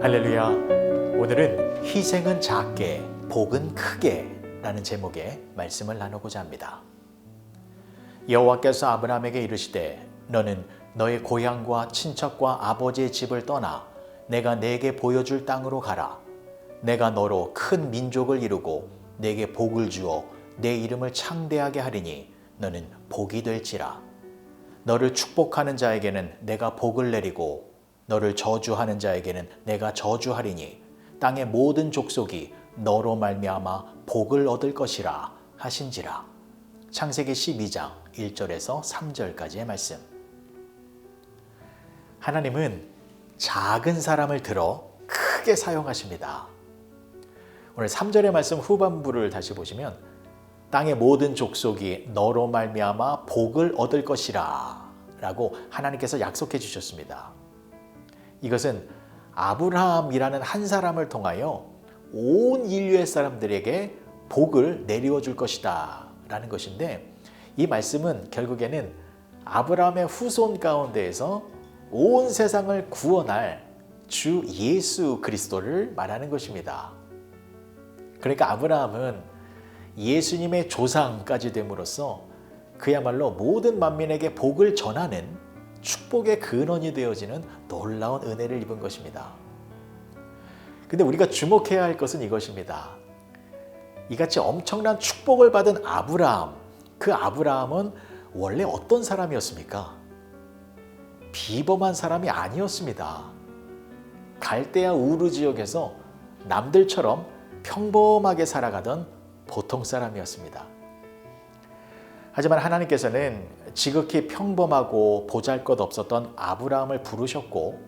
할렐루야. 오늘은 희생은 작게 복은 크게 라는 제목의 말씀을 나누고자 합니다. 여호와께서 아브라함에게 이르시되 너는 너의 고향과 친척과 아버지의 집을 떠나 내가 네게 보여줄 땅으로 가라. 내가 너로 큰 민족을 이루고 네게 복을 주어 내 이름을 창대하게 하리니 너는 복이 될지라. 너를 축복하는 자에게는 내가 복을 내리고 너를 저주하는 자에게는 내가 저주하리니 땅의 모든 족속이 너로 말미암아 복을 얻을 것이라 하신지라. 창세기 12장 1절에서 3절까지의 말씀. 하나님은 작은 사람을 들어 크게 사용하십니다. 오늘 3절의 말씀 후반부를 다시 보시면 땅의 모든 족속이 너로 말미암아 복을 얻을 것이라 라고 하나님께서 약속해 주셨습니다. 이것은 아브라함이라는 한 사람을 통하여 온 인류의 사람들에게 복을 내리워 줄 것이다 라는 것인데, 이 말씀은 결국에는 아브라함의 후손 가운데에서 온 세상을 구원할 주 예수 그리스도를 말하는 것입니다. 그러니까 아브라함은 예수님의 조상까지 됨으로써 그야말로 모든 만민에게 복을 전하는 축복의 근원이 되어지는 놀라운 은혜를 입은 것입니다. 근데 우리가 주목해야 할 것은 이것입니다. 이같이 엄청난 축복을 받은 아브라함, 그 아브라함은 원래 어떤 사람이었습니까? 비범한 사람이 아니었습니다. 갈대아 우르 지역에서 남들처럼 평범하게 살아가던 보통 사람이었습니다. 하지만 하나님께서는 지극히 평범하고 보잘것없었던 아브라함을 부르셨고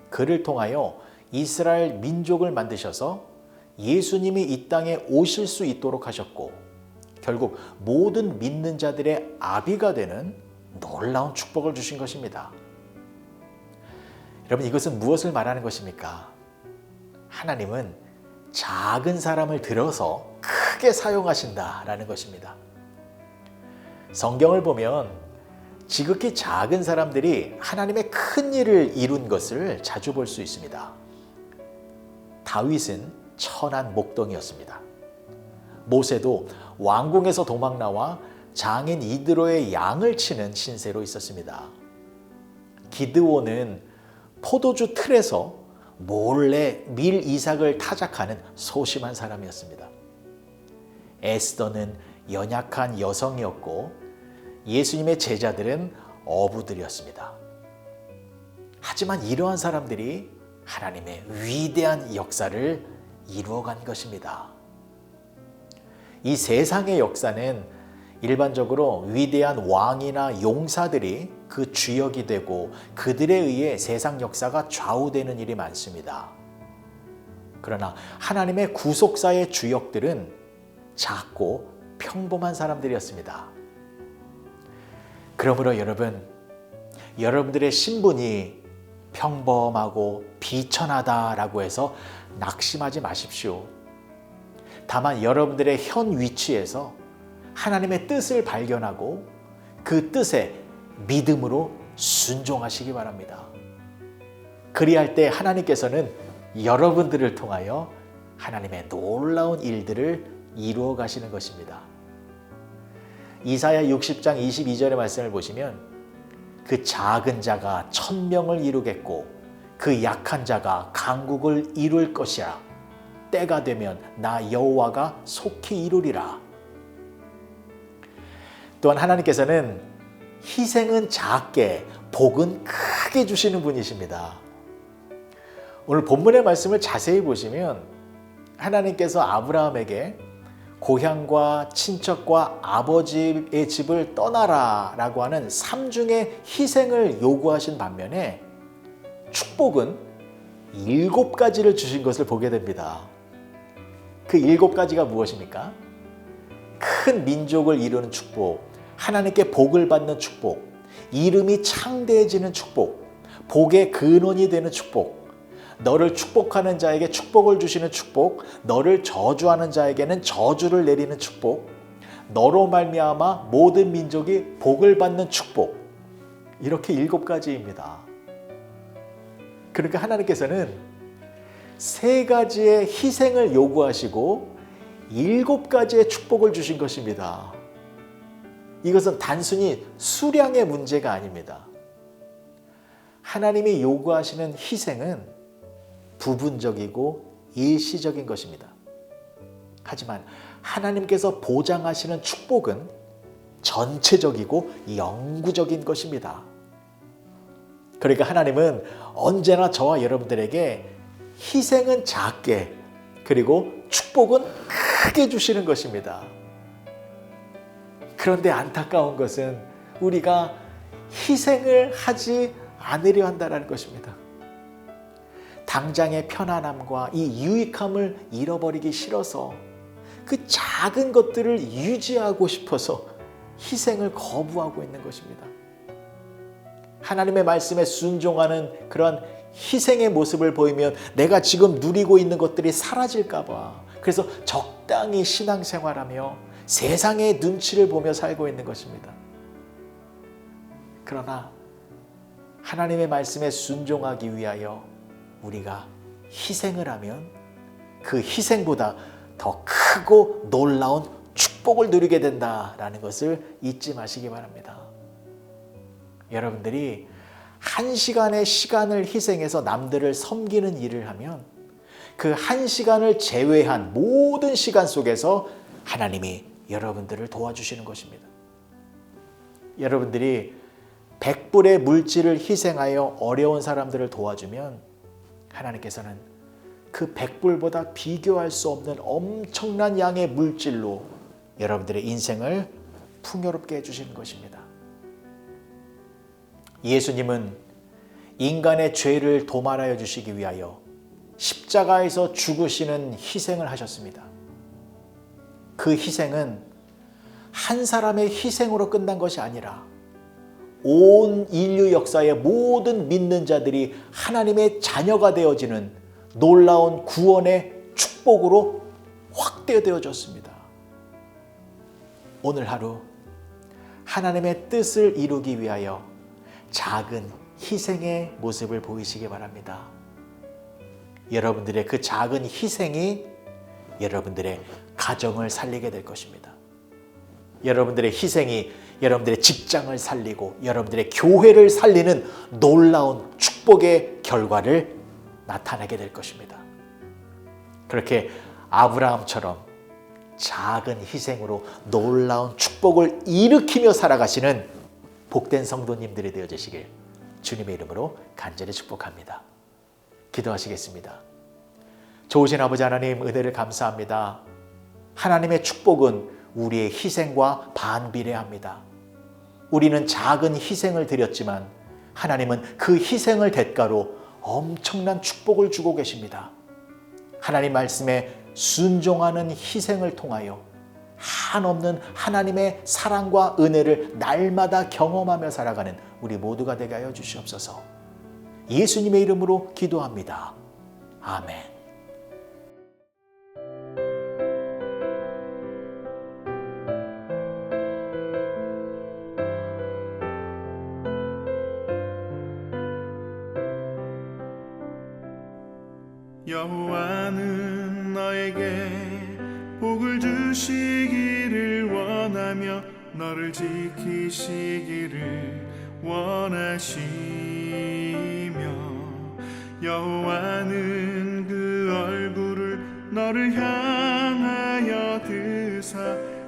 그를 통하여 이스라엘 민족을 만드셔서 예수님이 이 땅에 오실 수 있도록 하셨고 결국 모든 믿는 자들의 아비가 되는 놀라운 축복을 주신 것입니다. 여러분, 이것은 무엇을 말하는 것입니까? 하나님은 작은 사람을 들어서 크게 사용하신다라는 것입니다. 성경을 보면 지극히 작은 사람들이 하나님의 큰 일을 이룬 것을 자주 볼 수 있습니다. 다윗은 천한 목동이었습니다. 모세도 왕궁에서 도망 나와 장인 이드로의 양을 치는 신세로 있었습니다. 기드온은 포도주 틀에서 몰래 밀 이삭을 타작하는 소심한 사람이었습니다. 에스더는 연약한 여성이었고 예수님의 제자들은 어부들이었습니다. 하지만 이러한 사람들이 하나님의 위대한 역사를 이루어간 것입니다. 이 세상의 역사는 일반적으로 위대한 왕이나 용사들이 그 주역이 되고 그들에 의해 세상 역사가 좌우되는 일이 많습니다. 그러나 하나님의 구속사의 주역들은 작고 평범한 사람들이었습니다. 그러므로 여러분들의 신분이 평범하고 비천하다라고 해서 낙심하지 마십시오. 다만 여러분들의 현 위치에서 하나님의 뜻을 발견하고 그 뜻에 믿음으로 순종하시기 바랍니다. 그리할 때 하나님께서는 여러분들을 통하여 하나님의 놀라운 일들을 이루어 가시는 것입니다. 이사야 60장 22절의 말씀을 보시면 그 작은 자가 천명을 이루겠고 그 약한 자가 강국을 이룰 것이라. 때가 되면 나 여호와가 속히 이루리라. 또한 하나님께서는 희생은 작게 복은 크게 주시는 분이십니다. 오늘 본문의 말씀을 자세히 보시면 하나님께서 아브라함에게 고향과 친척과 아버지의 집을 떠나라 라고 하는 3중의 희생을 요구하신 반면에 축복은 7가지를 주신 것을 보게 됩니다. 그 7가지가 무엇입니까? 큰 민족을 이루는 축복, 하나님께 복을 받는 축복, 이름이 창대해지는 축복, 복의 근원이 되는 축복, 너를 축복하는 자에게 축복을 주시는 축복, 너를 저주하는 자에게는 저주를 내리는 축복, 너로 말미암아 모든 민족이 복을 받는 축복. 이렇게 7가지입니다. 그러니까 하나님께서는 3가지의 희생을 요구하시고 7가지의 축복을 주신 것입니다. 이것은 단순히 수량의 문제가 아닙니다. 하나님이 요구하시는 희생은 부분적이고 일시적인 것입니다. 하지만 하나님께서 보장하시는 축복은 전체적이고 영구적인 것입니다. 그러니까 하나님은 언제나 저와 여러분들에게 희생은 작게 그리고 축복은 크게 주시는 것입니다. 그런데 안타까운 것은 우리가 희생을 하지 않으려 한다는 것입니다. 당장의 편안함과 이 유익함을 잃어버리기 싫어서 그 작은 것들을 유지하고 싶어서 희생을 거부하고 있는 것입니다. 하나님의 말씀에 순종하는 그런 희생의 모습을 보이면 내가 지금 누리고 있는 것들이 사라질까 봐 그래서 적당히 신앙생활하며 세상의 눈치를 보며 살고 있는 것입니다. 그러나 하나님의 말씀에 순종하기 위하여 우리가 희생을 하면 그 희생보다 더 크고 놀라운 축복을 누리게 된다라는 것을 잊지 마시기 바랍니다. 여러분들이 1시간의 시간을 희생해서 남들을 섬기는 일을 하면 그 1시간을 제외한 모든 시간 속에서 하나님이 여러분들을 도와주시는 것입니다. 여러분들이 100불의 물질을 희생하여 어려운 사람들을 도와주면 하나님께서는 그 100불보다 비교할 수 없는 엄청난 양의 물질로 여러분들의 인생을 풍요롭게 해주시는 것입니다. 예수님은 인간의 죄를 도말하여 주시기 위하여 십자가에서 죽으시는 희생을 하셨습니다. 그 희생은 한 사람의 희생으로 끝난 것이 아니라 온 인류 역사의 모든 믿는 자들이 하나님의 자녀가 되어지는 놀라운 구원의 축복으로 확대되어졌습니다. 오늘 하루 하나님의 뜻을 이루기 위하여 작은 희생의 모습을 보이시기 바랍니다. 여러분들의 그 작은 희생이 여러분들의 가정을 살리게 될 것입니다. 여러분들의 희생이 여러분들의 직장을 살리고 여러분들의 교회를 살리는 놀라운 축복의 결과를 나타내게 될 것입니다. 그렇게 아브라함처럼 작은 희생으로 놀라운 축복을 일으키며 살아가시는 복된 성도님들이 되어주시길 주님의 이름으로 간절히 축복합니다. 기도하시겠습니다. 좋으신 아버지 하나님, 은혜를 감사합니다. 하나님의 축복은 우리의 희생과 반비례합니다. 우리는 작은 희생을 드렸지만 하나님은 그 희생을 대가로 엄청난 축복을 주고 계십니다. 하나님 말씀에 순종하는 희생을 통하여 한없는 하나님의 사랑과 은혜를 날마다 경험하며 살아가는 우리 모두가 되게 하여 주시옵소서. 예수님의 이름으로 기도합니다. 아멘. 여호와는 너에게 복을 주시기를 원하며 너를 지키시기를 원하시며 여호와는 그 얼굴을 너를 향하여 드사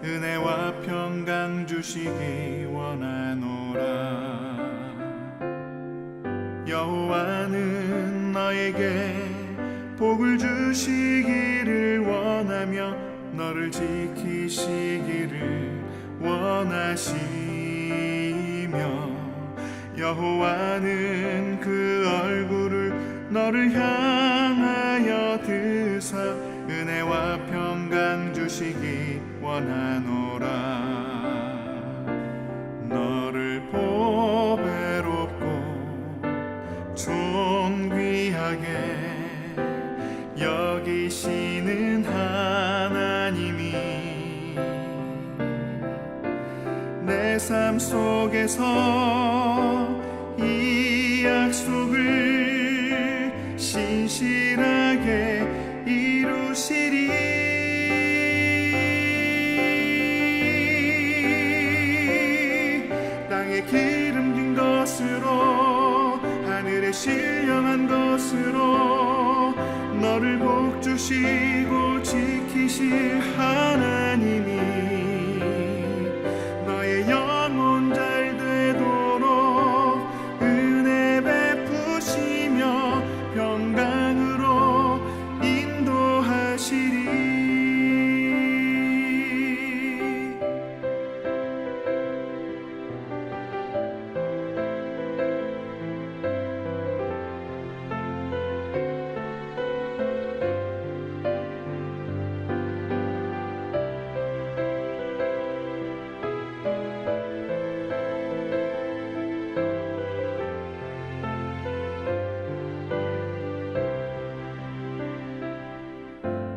은혜와 평강 주시기 원하노라. 여호와는 너에게 복을 주시기를 원하며 너를 지키시기를 원하시며 여호와는 그 얼굴을 너를 향하여 드사 은혜와 평강 주시기 원하노라. 너를 보배롭고 존귀하게 여기시는 하나님이 내 삶 속에서 이 약속을 신실하게 신령한 것으로 너를 복주시고 지키실 하나님이 너의 영혼 잘 되도록 은혜 베푸시며 평강으로 인도하시리.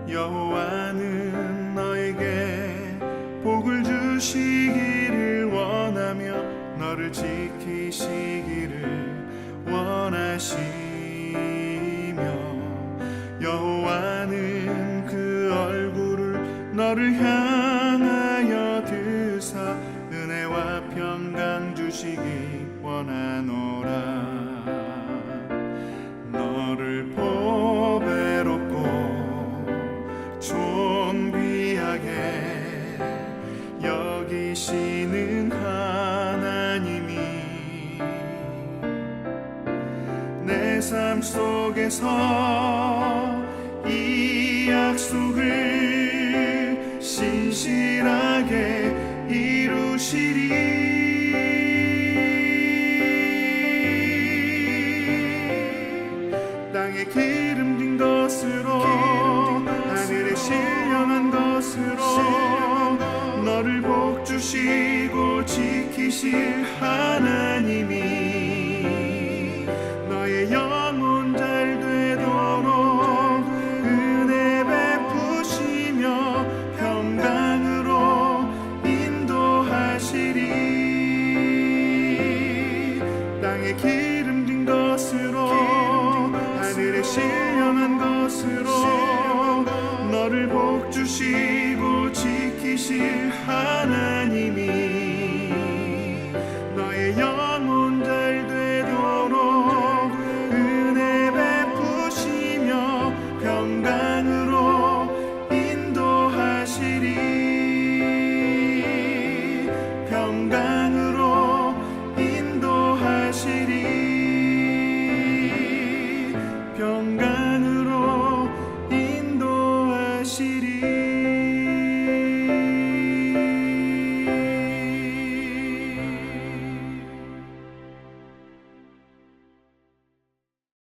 여호와는 너에게 복을 주시기를 원하며 너를 지키시기를 원하시며 여호와는 그 얼굴을 너를 향하여 드사 은혜와 평강 주시기 원하노라. 너를 보배롭고 존귀하게 여기시는 하나님이 내 삶 속에서 이 약속을 신실하게 이루시리. 땅에 기름진 것으로 하늘에 신령한 것으로 너를 복주시고 지키실 하나님이 너의 영혼 잘 되도록 은혜 베푸시며 평강으로 인도하시리. 땅에 기름진 것으로 하늘에 신령한 것으로 너를 복주시고 지키실 하나님이